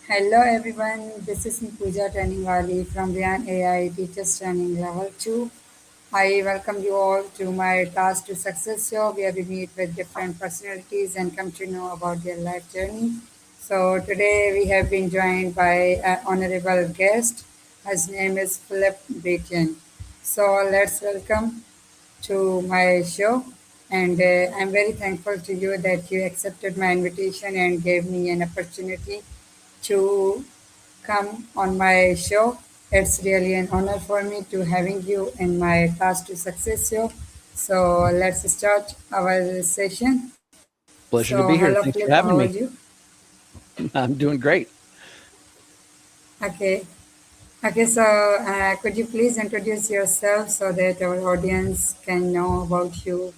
Hello everyone, this is Pooja Training Wali from Rehan AI Teachers Training Level 2. I welcome you all to my Task to Success show where we meet with different personalities and come to know about their life journey. So today we have been joined by an honorable guest. His name is Philip Brittain. So let's welcome to my show. And I'm very thankful to you that you accepted my invitation and gave me an opportunity to come on my show. It's really an honor for me to having you in my Task to Success show. So let's start our session. So Pleasure to be hello here. Philip, Thanks for how are having me. you? I'm doing great. Okay. Okay, so could you please introduce yourself so that our audience can know about you?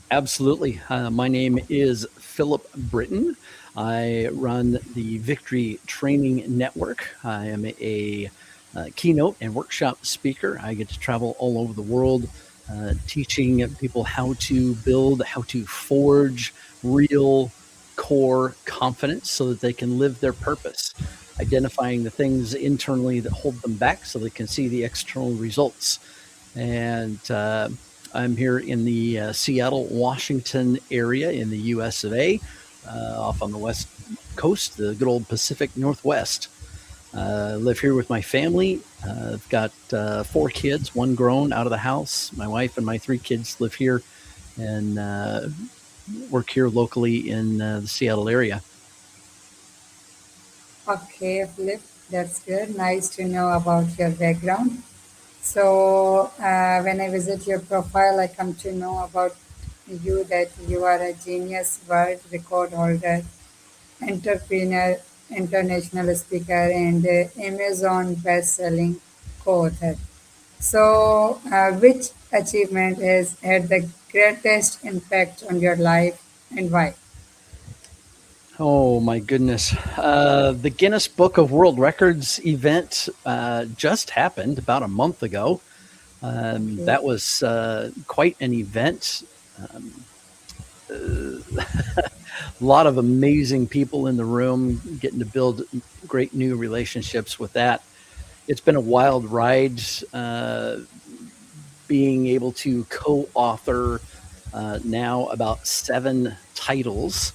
Absolutely. My name is Philip Brittain. I run the Victory Training Network. I am a keynote and workshop speaker. I get to travel all over the world teaching people how to build, how to forge real core confidence so that they can live their purpose, identifying the things internally that hold them back so they can see the external results. And I'm here in the Seattle, Washington area in the US of A, off on the West Coast, the good old Pacific Northwest. Live here with my family. I've got four kids, one grown out of the house. My wife and my three kids live here and work here locally in the Seattle area. Okay, Philip, that's good. Nice to know about your background. So when I visit your profile, I come to know about you that you are a genius world record holder, entrepreneur, international speaker, and Amazon best-selling co-author. So, which achievement has had the greatest impact on your life and why? Oh my goodness. The Guinness Book of World Records event just happened about a month ago. Okay. That was quite an event. Um, a lot of amazing people in the room, getting to build great new relationships with that. It's been a wild ride being able to co author now about seven titles.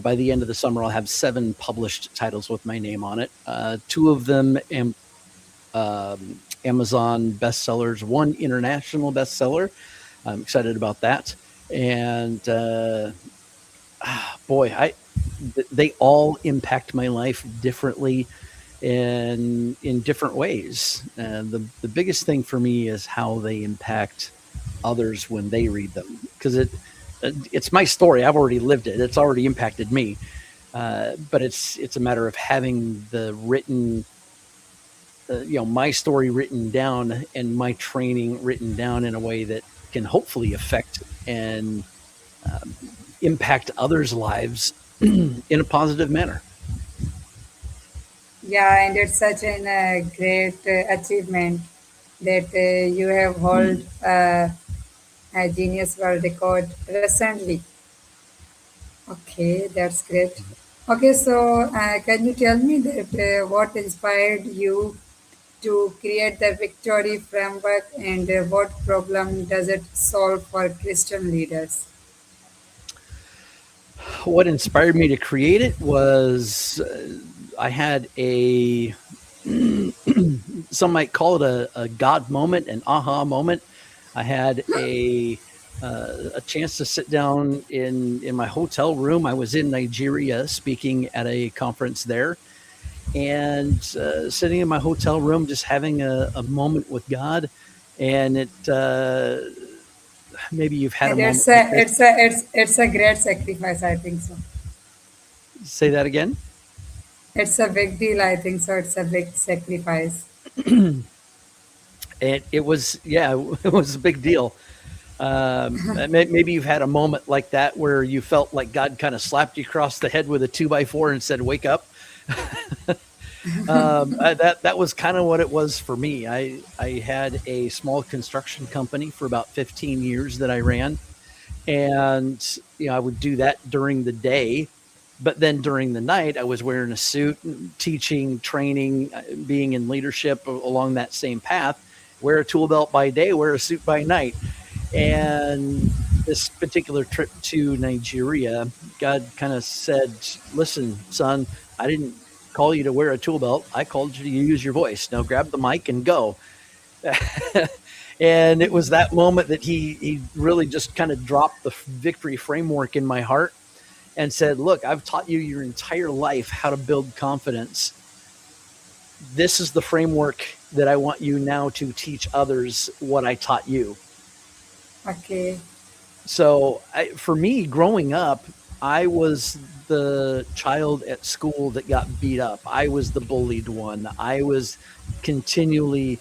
By the end of the summer, I'll have seven published titles with my name on it. Two of them Amazon bestsellers, one international bestseller. I'm excited about that. And boy, they all impact my life differently and in different ways. And the biggest thing for me is how they impact others when they read them, because it's my story. I've already lived it. It's already impacted me. But it's a matter of having the written, my story written down and my training written down in a way that can hopefully affect and um, impact others' lives in a positive manner. Yeah, and it's such an great achievement that you have held a Genius World Record recently. Okay, that's great. Okay, so can you tell me that what inspired you to create the Victory framework and what problem does it solve for Christian leaders? What inspired me to create it was I had a some might call it a God moment, an aha moment. I had a chance to sit down in my hotel room. I was in Nigeria speaking at a conference there, and sitting in my hotel room, just having a moment with God. And maybe you've had a And moment like this. it's a great sacrifice, I think so. Say that again. It's a big deal, I think so. It's a big sacrifice. It was, yeah, it was a big deal. Maybe you've had a moment like that where you felt like God kind of slapped you across the head with a 2x4 and said, "Wake up." That was kind of what it was for me. I had a small construction company for about 15 years that I ran, and I would do that during the day. But then during the night, I was wearing a suit, teaching, training, being in leadership along that same path. Wear a tool belt by day, wear a suit by night. And this particular trip to Nigeria, God kind of said, listen, son, I didn't call you to wear a tool belt. I called you to use your voice. Now grab the mic and go. And it was that moment that he really just kind of dropped the victory framework in my heart and said, look, I've taught you your entire life how to build confidence. This is the framework that I want you now to teach others what I taught you. Okay. So for me, growing up, I was the child at school that got beat up. I was the bullied one. I was continually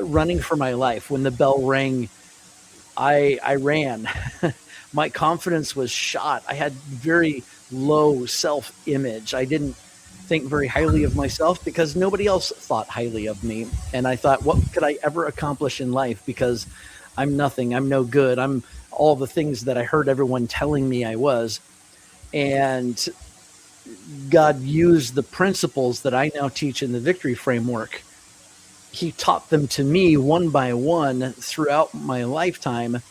running for my life. When the bell rang, I ran. My confidence was shot. I had very low self-image. I didn't think very highly of myself because nobody else thought highly of me. And I thought, what could I ever accomplish in life? Because I'm nothing. I'm no good. I'm all the things that I heard everyone telling me I was. And God used the principles that I now teach in the victory framework. He taught them to me one by one throughout my lifetime,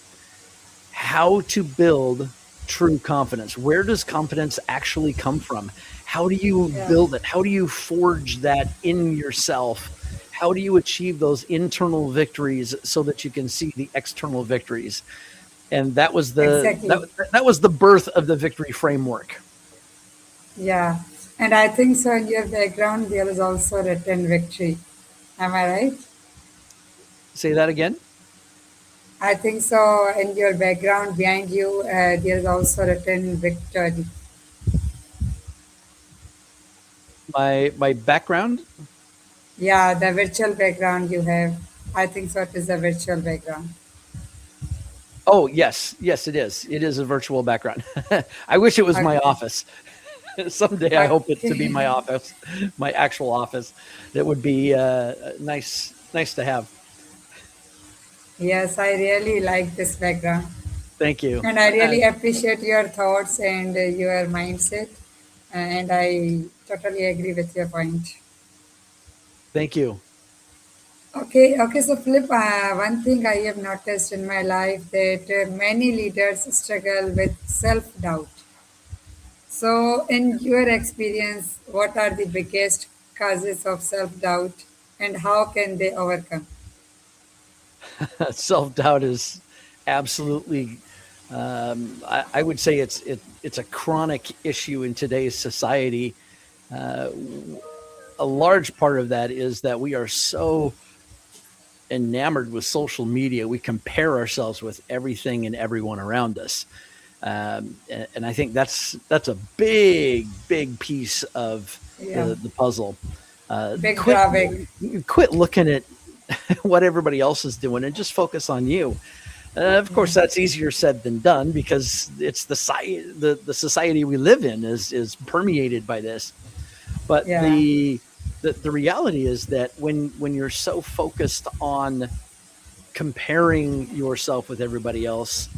how to build true confidence. Where does confidence actually come from? How do you Yeah. build it? How do you forge that in yourself? How do you achieve those internal victories so that you can see the external victories? And that was Exactly. that was the birth of the victory framework. Yeah. And I think so in your background there is also written victory. Am I right? Say that again. I think so in your background behind you there is also written victory. My background. Yeah, the virtual background you have. I think so it is a virtual background. Oh yes, yes it is. It is a virtual background. I wish it was my Okay. office. Someday I hope it to be my Okay. office, my actual office. That would be nice to have. Yes, I really like this background. Thank you. And I really appreciate your thoughts and your mindset. And I totally agree with your point. Thank you. Okay, okay. So, Philip, one thing I have noticed in my life that many leaders struggle with self-doubt. So, in your experience, what are the biggest causes of self-doubt and how can they overcome? Self doubt is absolutely. I would say it's a chronic issue in today's society. Uh, a large part of that is that we are so enamored with social media. We compare ourselves with everything and everyone around us. And I think that's a big piece of Yeah, the puzzle. Uh, big quit drawback. quit looking at what everybody else is doing and just focus on you. Of Yeah, course, that's easier said than done because it's the society we live in is permeated by this. But yeah, the reality is that when you're so focused on comparing yourself with everybody else,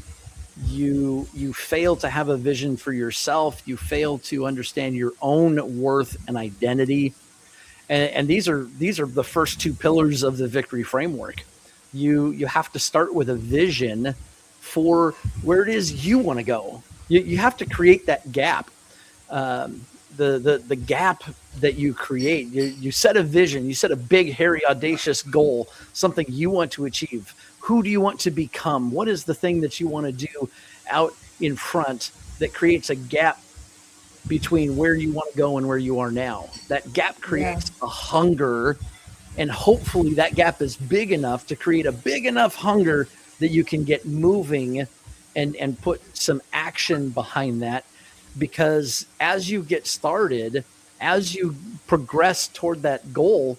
you fail to have a vision for yourself. You fail to understand your own worth and identity. And these are the first two pillars of the victory framework. You have to start with a vision for where it is you want to go. You have to create that gap. The gap that you create. You set a vision. You set a big, hairy, audacious goal. Something you want to achieve. Who do you want to become? What is the thing that you want to do out in front that creates a gap between where you want to go and where you are now? That gap yeah, creates a hunger, and hopefully that gap is big enough to create a big enough hunger that you can get moving and put some action behind that. Because as you get started, as you progress toward that goal,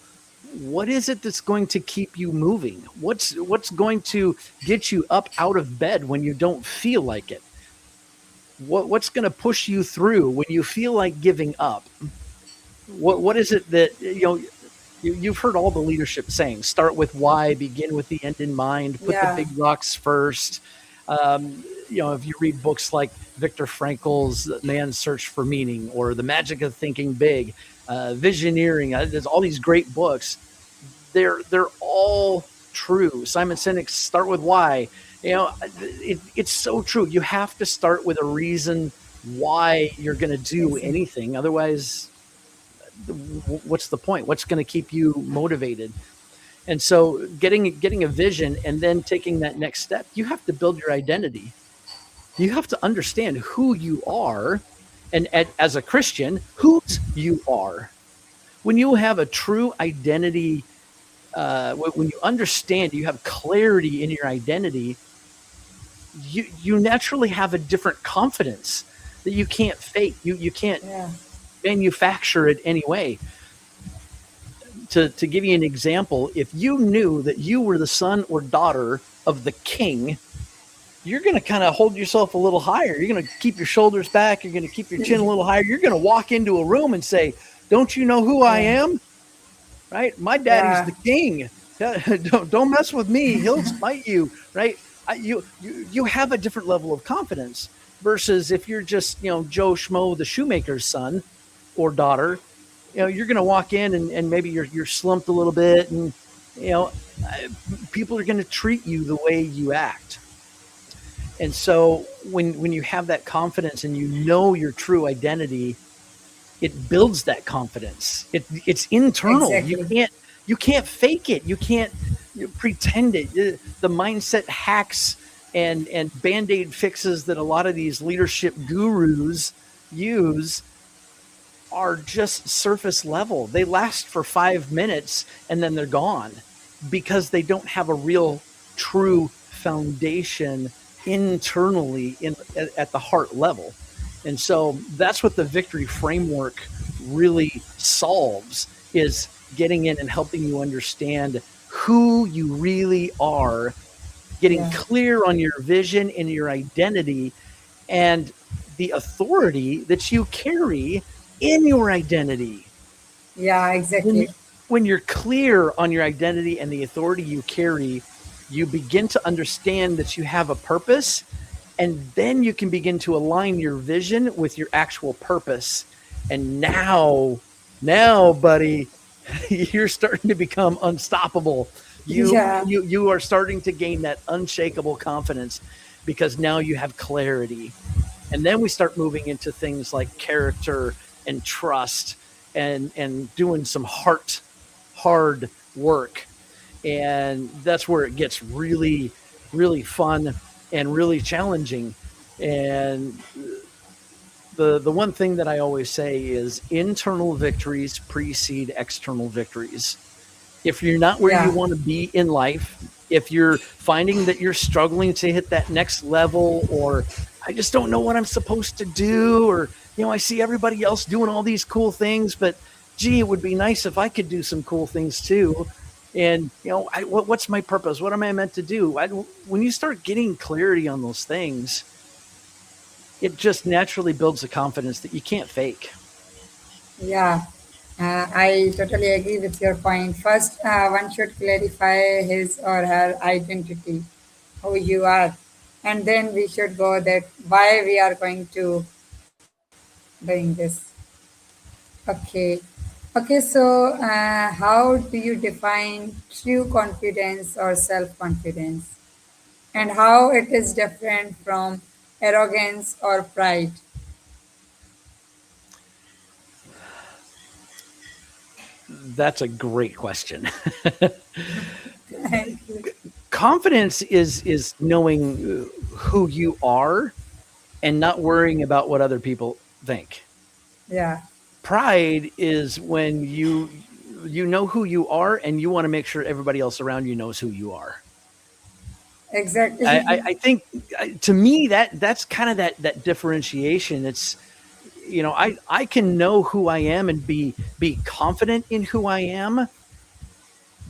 what is it that's going to keep you moving? What's going to get you up out of bed when you don't feel like it? What's going to push you through when you feel like giving up? What is it that you've heard all the leadership saying? Start with why, begin with the end in mind, put the yeah, big rocks first. if you read books like Viktor Frankl's Man's Search for Meaning or The Magic of Thinking Big, Visioneering, there's all these great books. They're all true. Simon Sinek's Start with Why. It's so true. You have to start with a reason why you're going to do Exactly. anything. Otherwise, what's the point? What's going to keep you motivated? And so getting a vision and then taking that next step, you have to build your identity. You have to understand who you are, and as a Christian, whose you are. When you have a true identity, when you understand, you have clarity in your identity, you naturally have a different confidence that you can't fake. You can't Yeah. manufacture it anyway. To give you an example, if you knew that you were the son or daughter of the king, you're going to kind of hold yourself a little higher. You're going to keep your shoulders back. You're going to keep your chin a little higher. You're going to walk into a room and say, "Don't you know who I Yeah. am? Right? My daddy's Yeah. the king. Don't mess with me. He'll smite you." Right? You have a different level of confidence versus if you're just Joe Schmo, the shoemaker's son or daughter. You're going to walk in and maybe you're slumped a little bit, and you know people are going to treat you the way you act. And so when you have that confidence and you know your true identity, it builds that confidence. It's internal. You Exactly. can't you can't fake it. You can't pretend it. The mindset hacks and band-aid fixes that a lot of these leadership gurus use are just surface level. They last for 5 minutes and then they're gone because they don't have a real true foundation internally at the heart level. And so that's what the victory framework really solves, is getting in and helping you understand who you really are, getting Yeah. clear on your vision and your identity, and the authority that you carry in your identity. Yeah. When you Exactly. when you're clear on your identity and the authority you carry, you begin to understand that you have a purpose, and then you can begin to align your vision with your actual purpose. And now, buddy, you're starting to become unstoppable. Yeah. You are starting to gain that unshakable confidence because now you have clarity. And then we start moving into things like character and trust, and doing some hard work. And that's where it gets really fun and really challenging. And the one thing that I always say is internal victories precede external victories. If you're not where you Yeah. want to be in life, if you're finding that you're struggling to hit that next level, or I just don't know what I'm supposed to do, or I see everybody else doing all these cool things, but gee, it would be nice if I could do some cool things too. And what's my purpose? What am I meant to do? When you start getting clarity on those things, it just naturally builds a confidence that you can't fake. Yeah. I totally agree with your point. First, one should clarify his or her identity, who you are, and then we should go that why we are going to doing this. Okay. Okay, so how do you define true confidence or self confidence, and how it is different from arrogance or pride? That's a great question. Thank you. Confidence is knowing who you are and not worrying about what other people think. Yeah, Pride is when you know who you are and you want to make sure everybody else around you knows who you are. exactly. I think to me that's kind of that differentiation. It's I can know who I am and be confident in who I am,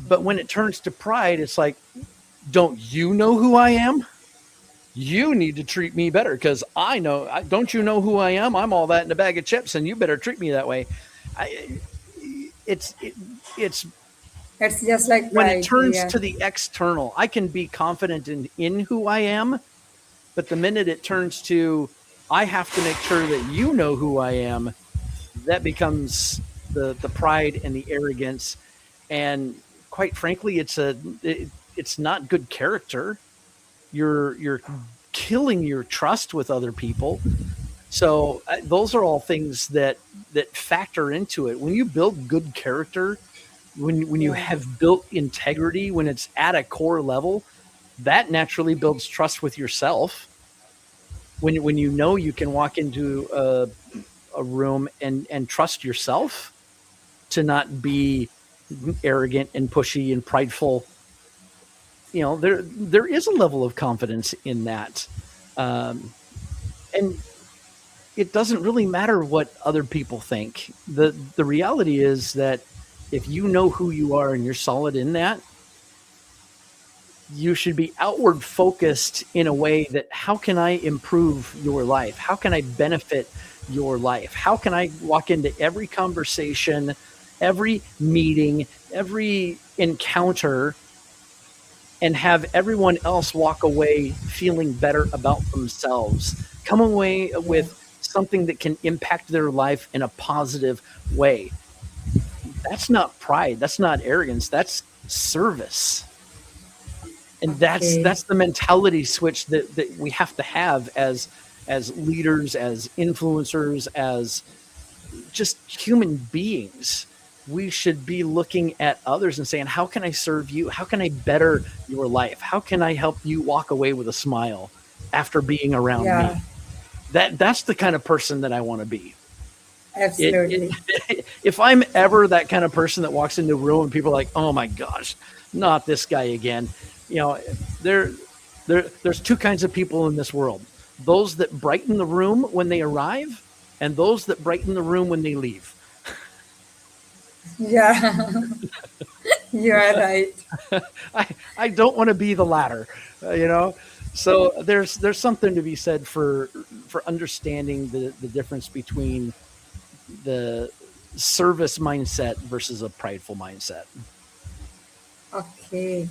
but when it turns to pride, it's like, don't you know who I am? You need to treat me better because I know. Don't you know who I am? I'm all that in a bag of chips, and you better treat me that way. I, it's it's It's just like when it pride. turns Yeah, to the external. I can be confident in who I am, But the minute it turns to, I have to make sure that you know who I am, that becomes the pride and the arrogance. And quite frankly, it's not good character. You're killing your trust with other people. So those are all things that factor into it. When you build good character, when you Yeah. have built integrity, when it's at a core level, that naturally builds trust with yourself. When you know you can walk into a room and trust yourself to not be arrogant and pushy and prideful, there is a level of confidence in that. And it doesn't really matter what other people think. The reality is that if you know who you are and you're solid in that, you should be outward focused in a way that, how can I improve your life? How can I benefit your life? How can I walk into every conversation, every meeting, every encounter, and have everyone else walk away feeling better about themselves, come away Yeah. with something that can impact their life in a positive way? That's not pride. That's not arrogance. That's service. And Okay. that's the mentality switch that we have to have as leaders, as influencers, as just human beings. We should be looking at others and saying, how can I serve you? How can I better your life? How can I help you walk away with a smile after being around Yeah. me? That's the kind of person that I want to be. Absolutely. If I'm ever that kind of person that walks into a room and people are like, oh my gosh, not this guy again. You know, there, there's two kinds of people in this world: those that brighten the room when they arrive, and those that brighten the room when they leave. Yeah. You are right. I don't want to be the latter, you know. So there's something to be said for understanding the difference between the service mindset versus a prideful mindset. Okay.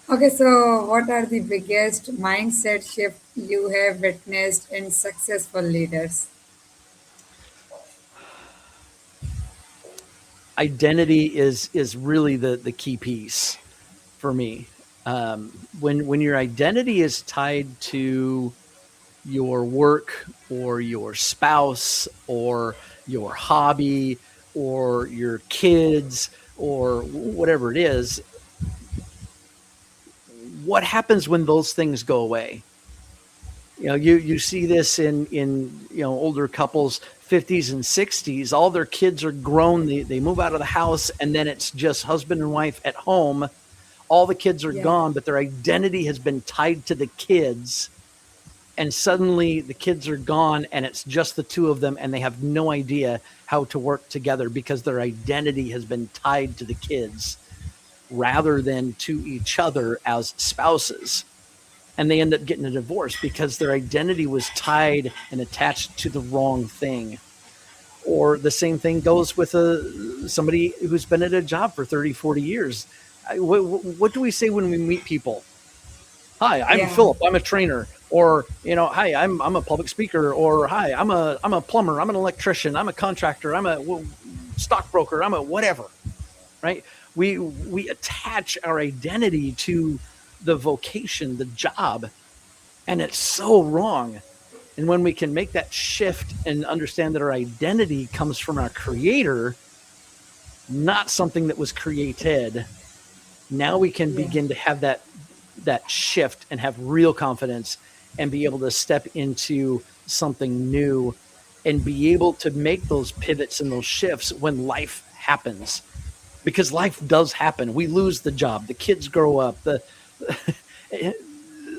Okay, so what are the biggest mindset shift you have witnessed in successful leaders? Identity is really the key piece for me. When your identity is tied to your work or your spouse or your hobby or your kids or whatever it is, what happens when those things go away? You see this in older couples, 50s and 60s. All their kids are grown. They move out of the house, and then it's just husband and wife at home. All the kids are Yeah. gone, but their identity has been tied to the kids. And suddenly the kids are gone, and it's just the two of them, and they have no idea how to work together because their identity has been tied to the kids rather than to each other as spouses. And they end up getting a divorce because their identity was tied and attached to the wrong thing. Or the same thing goes with somebody who's been at a job for 30, 40 years. What do we say when we meet people? Hi, I'm Yeah. Philip. I'm a trainer. Or, hi, I'm a public speaker. Or, hi, I'm a plumber. I'm an electrician. I'm a contractor. I'm a stockbroker. I'm a whatever. Right? We attach our identity to the vocation, the job, and it's so wrong. And when we can make that shift and understand that our identity comes from our creator, not something that was created, now we can Yeah. begin to have that shift and have real confidence and be able to step into something new and be able to make those pivots and those shifts when life happens, because life does happen. We lose the job, the kids grow up, the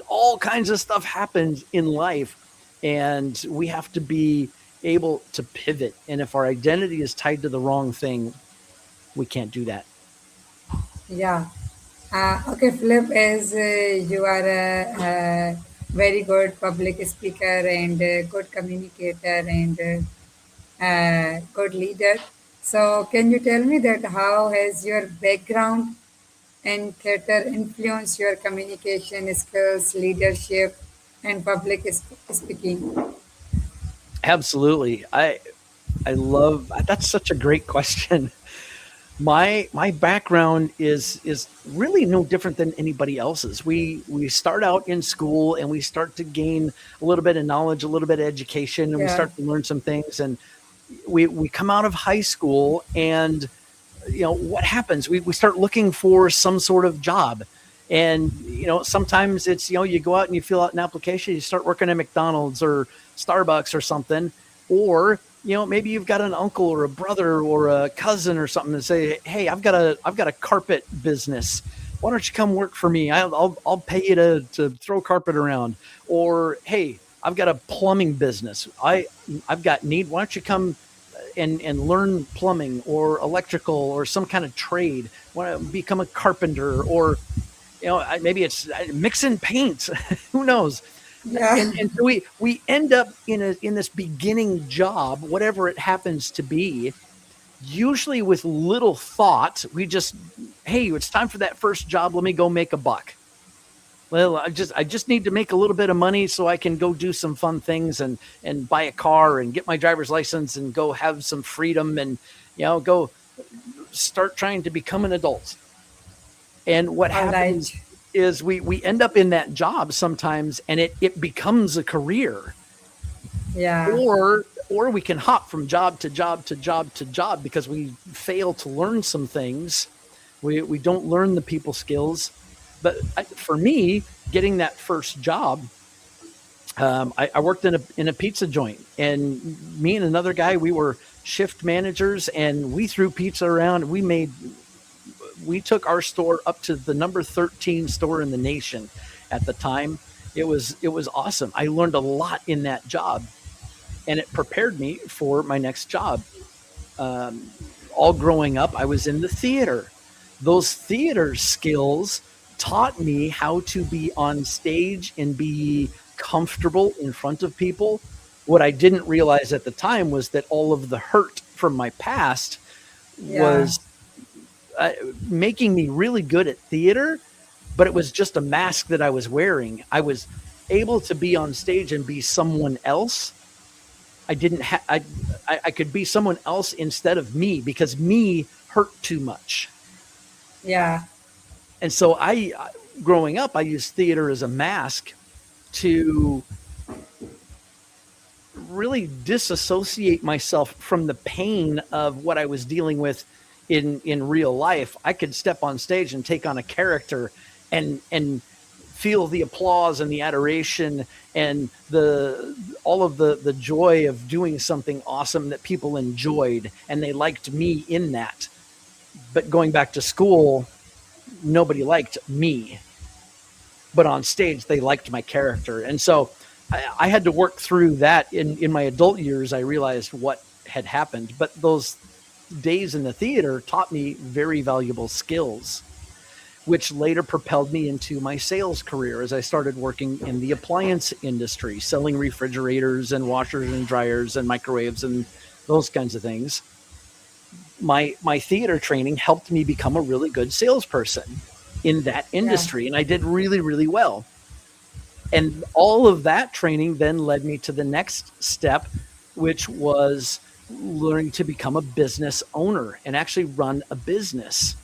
all kinds of stuff happens in life, and we have to be able to pivot. And if our identity is tied to the wrong thing, we can't do that. Yeah. Okay, Philip, as you are a very good public speaker and a good communicator and good leader. So, can you tell me that how has your background in theater influenced your communication skills, leadership? and public speaking? Absolutely. I love that's such a great question. My background is really no different than anybody else's. We start out in school and we start to gain a little bit of knowledge, a little bit of education, and we Yeah, start to learn some things. And we come out of high school, and what happens, we start looking for some sort of job. And sometimes it's you go out and you fill out an application, you start working at McDonald's or Starbucks or something. Or maybe you've got an uncle or a brother or a cousin or something and say, hey, I've got a carpet business, why don't you come work for me? I'll pay you to throw carpet around. Or hey, I've got a plumbing business, I've got need, why don't you come and learn plumbing or electrical or some kind of trade, want to become a carpenter. Or maybe it's mixing paints. Who knows? yeah, And so we end up in this beginning job, whatever it happens to be, usually with little thought. We just, hey, it's time for that first job, let me go make a buck. Well, I just need to make a little bit of money so I can go do some fun things and buy a car and get my driver's license and go have some freedom and go start trying to become an adult. And what all happens right. is we end up in that job sometimes, and it becomes a career. Yeah, Or we can hop from job to job to job to job because we fail to learn some things. We don't learn the people skills. But for me, getting that first job, I worked in a pizza joint, and me and another guy, we were shift managers, and we threw pizza around. We took our store up to the number 13 store in the nation at the time. It was awesome. I learned a lot in that job, and it prepared me for my next job. Um, all growing up, I was in the theater. Those theater skills taught me how to be on stage and be comfortable in front of people. What I didn't realize at the time was that all of the hurt from my past yeah, was uh, making me really good at theater, but it was just a mask that I was wearing. I was able to be on stage and be someone else. I didn't have I could be someone else instead of me because me hurt too much. yeah, And so growing up, I used theater as a mask to really disassociate myself from the pain of what I was dealing with in real life. I could step on stage and take on a character and feel the applause and the adoration and the all of the joy of doing something awesome that people enjoyed, and they liked me in that. But going back to school, nobody liked me, but on stage they liked my character. And so I had to work through that. In my adult years, I realized what had happened, but those days in the theater taught me very valuable skills, which later propelled me into my sales career as I started working in the appliance industry, selling refrigerators and washers and dryers and microwaves and those kinds of things. My theater training helped me become a really good salesperson in that yeah, industry, and I did really, really well. And all of that training then led me to the next step, which was learning to become a business owner and actually run a business,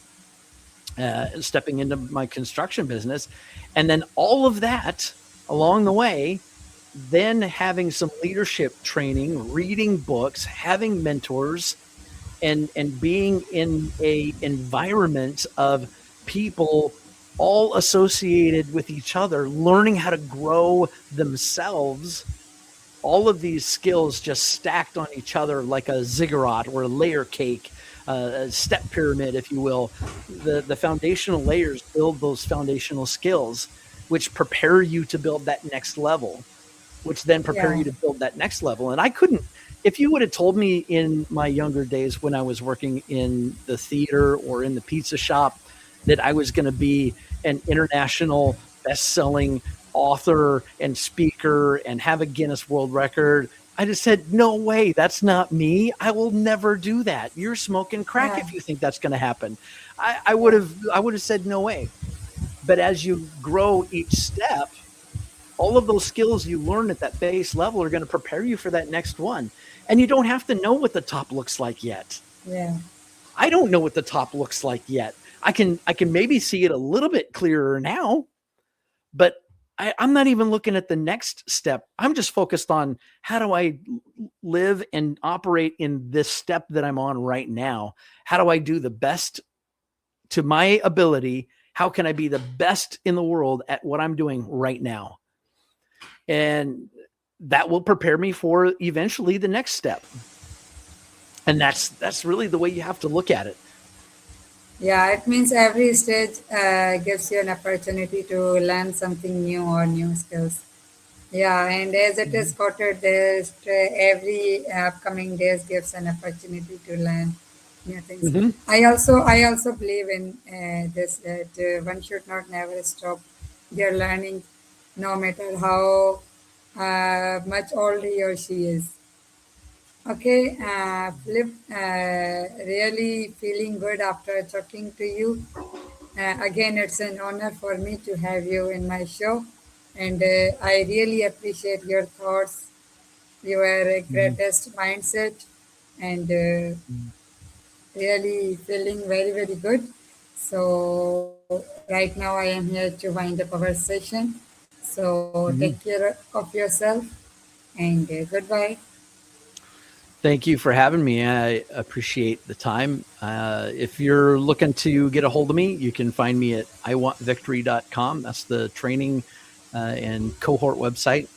stepping into my construction business. And then all of that along the way, then having some leadership training, reading books, having mentors, and being in a environment of people all associated with each other, learning how to grow themselves. All of these skills just stacked on each other like a ziggurat or a layer cake, a step pyramid, if you will. The foundational layers build those foundational skills, which prepare you to build that next level, which then prepare yeah, you to build that next level. And I couldn't, if you would have told me in my younger days when I was working in the theater or in the pizza shop that I was going to be an international best-selling author and speaker and have a Guinness World Record, I just said, no way, that's not me. I will never do that. You're smoking crack yeah, if you think that's going to happen. I would yeah, have I would have said no way. But as you grow each step, all of those skills you learn at that base level are going to prepare you for that next one. And you don't have to know what the top looks like yet. Yeah. I don't know what the top looks like yet. I can maybe see it a little bit clearer now, but I'm not even looking at the next step. I'm just focused on how do I live and operate in this step that I'm on right now? How do I do the best to my ability? How can I be the best in the world at what I'm doing right now? And that will prepare me for eventually the next step. And that's really the way you have to look at it. Yeah, it means every stage gives you an opportunity to learn something new or new skills. Yeah, and as it is Mhm. quoted, every upcoming days gives an opportunity to learn new things. Mhm. I also believe in this that one should not never stop their learning, no matter how much old he or she is. Okay, Flip, really feeling good after talking to you. Again, it's an honor for me to have you in my show, and I really appreciate your thoughts, your Mhm. greatest mindset, and Mhm. really feeling very, very good. So, right now, I am here to wind up our session. So, take Mhm. care of yourself, and goodbye. Thank you for having me. I appreciate the time. If you're looking to get a hold of me, you can find me at iwantvictory.com. That's the training and cohort website.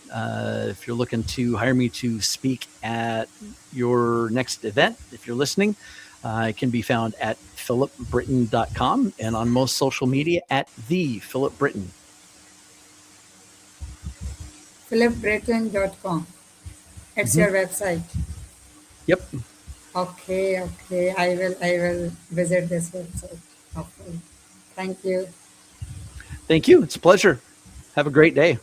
If you're looking to hire me to speak at your next event, if you're listening, it can be found at philipbrittain.com and on most social media at the Philip Brittain. philipbrittain.com. It's Mm-hmm. your website. Yep. Okay, okay. I will visit this website. Okay. Thank you. Thank you. It's a pleasure. Have a great day.